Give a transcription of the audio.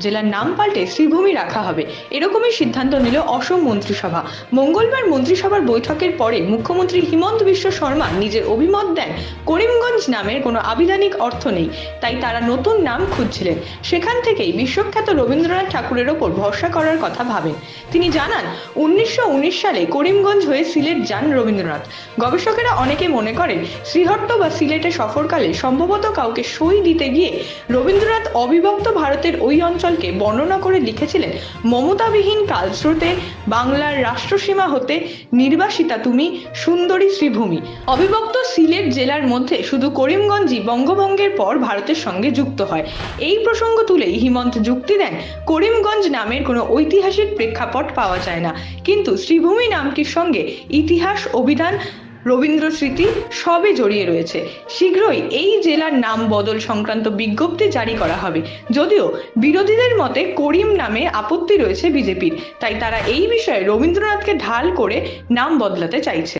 জেলার নাম পাল্টে শ্রীভূমি রাখা হবে, এরকমই সিদ্ধান্ত নিল অসম মন্ত্রিসভা। মঙ্গলবার মন্ত্রিসভার বৈঠকের পরে মুখ্যমন্ত্রী হিমন্ত বিশ্ব শর্মা নিজের অভিমত দেন, করিমগঞ্জ নামের কোনো আবিধানিক অর্থ নেই, তাই তারা নতুন নাম খুঁজছিলেন। সেখান থেকেই বিশ্বখ্যাত রবীন্দ্রনাথ ঠাকুরের ওপর ভরসা করার কথা ভাবেন। তিনি জানান, 1919 সালে করিমগঞ্জ হয়ে সিলেট যান রবীন্দ্রনাথ। গবেষকেরা অনেকে মনে করেন শ্রীহট্ট বা সিলেটে সফরকালে সম্ভবত কাউকে সই দিতে গিয়ে রবীন্দ্রনাথ অবিভক্ত ভারতের ওই অঞ্চলকে বর্ণনা করে লিখেছিলেন, মমতাবিহীন কালস্রোতে বাংলার রাষ্ট্রসীমা হতে নির্বাসিতা তুমি সুন্দরী শ্রীভূমি। অবিভক্ত সিলেট জেলার মধ্যে শুধু করিমগঞ্জই বঙ্গভঙ্গের পর ভারতের সঙ্গে যুক্ত হয়। এই প্রসঙ্গ তুলেই হিমন্ত যুক্তি দেন, করিমগঞ্জ নামের কোনো ঐতিহাসিক প্রেক্ষাপট পাওয়া যায় না, কিন্তু শ্রীভূমি নামটির সঙ্গে ইতিহাস, অভিধান, রবীন্দ্র স্মৃতি সবই জড়িয়ে রয়েছে। শীঘ্রই এই জেলার নাম বদল সংক্রান্ত বিজ্ঞপ্তি জারি করা হবে। যদিও বিরোধীদের মতে করিম নামে আপত্তি রয়েছে বিজেপির, তাই তারা এই বিষয়ে রবীন্দ্রনাথকে ঢাল করে নাম বদলাতে চাইছে।